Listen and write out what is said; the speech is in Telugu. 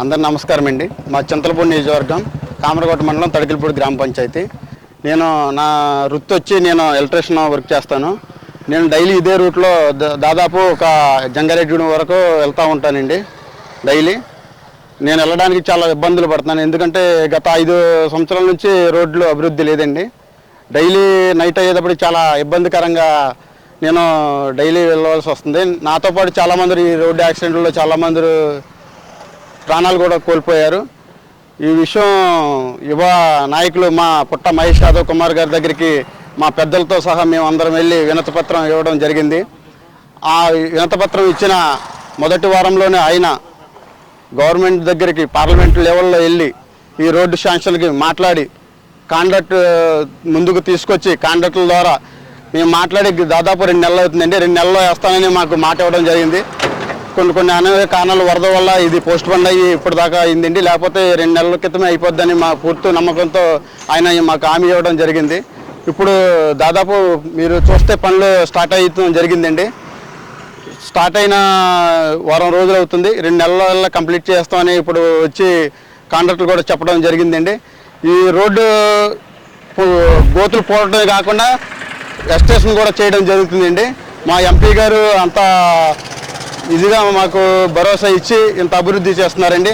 అందరు నమస్కారం అండి. మా చింతలపూడి నియోజకవర్గం కామరకోట మండలం తడికిలపూడి గ్రామ పంచాయతీ. నేను నా వృత్తి వచ్చి నేను ఎలక్ట్రీషియన్ వర్క్ చేస్తాను. నేను డైలీ ఇదే రూట్లో దాదాపు ఒక జంగారెడ్డి వరకు వెళ్తూ ఉంటానండి. డైలీ నేను వెళ్ళడానికి చాలా ఇబ్బందులు పడుతున్నాను. ఎందుకంటే గత 5 సంవత్సరాల నుంచి రోడ్లు అభివృద్ధి లేదండి. డైలీ నైట్ అయ్యేటప్పుడు చాలా ఇబ్బందికరంగా నేను డైలీ వెళ్ళవలసి వస్తుంది. నాతో పాటు చాలామంది ఈ రోడ్డు యాక్సిడెంట్లో చాలామంది ప్రాణాలు కూడా కోల్పోయారు. ఈ విషయం యువ నాయకులు మా పుట్ట మహేష్ యాదవ్ కుమార్ గారి దగ్గరికి మా పెద్దలతో సహా మేము అందరం వెళ్ళి వినతిపత్రం ఇవ్వడం జరిగింది. ఆ వినతిపత్రం ఇచ్చిన మొదటి వారంలోనే ఆయన గవర్నమెంట్ దగ్గరికి పార్లమెంట్ లెవెల్లో వెళ్ళి ఈ రోడ్డు శాంక్షన్కి మాట్లాడి కాంట్రాక్ట్ ముందుకు తీసుకొచ్చి కాంట్రాక్టుల ద్వారా మేము మాట్లాడి దాదాపు 2 నెలలు అవుతుందండి. 2 నెలల్లో వేస్తానని మాకు మాట ఇవ్వడం జరిగింది. కొన్ని అనేక కారణాలు వరద వల్ల ఇది పోస్ట్ పోన్ అయ్యి ఇప్పటిదాకా అయిందండి. లేకపోతే 2 నెలల క్రితమే అయిపోద్దని మా పూర్తి నమ్మకంతో ఆయన మాకు హామీ ఇవ్వడం జరిగింది. ఇప్పుడు దాదాపు మీరు చూస్తే పనులు స్టార్ట్ అయ్యడం జరిగిందండి. స్టార్ట్ అయిన వారం రోజులు అవుతుంది. 2 నెలల కంప్లీట్ చేస్తామని ఇప్పుడు వచ్చి కాంట్రాక్టులు కూడా చెప్పడం జరిగిందండి. ఈ రోడ్డు గోతులు పోవడమే కాకుండా ఎక్స్టెన్షన్ కూడా చేయడం జరుగుతుందండి. మా ఎంపీ గారు అంతా ఇదిగా మాకు భరోసా ఇచ్చి ఇంత అభివృద్ధి చేస్తున్నారండి.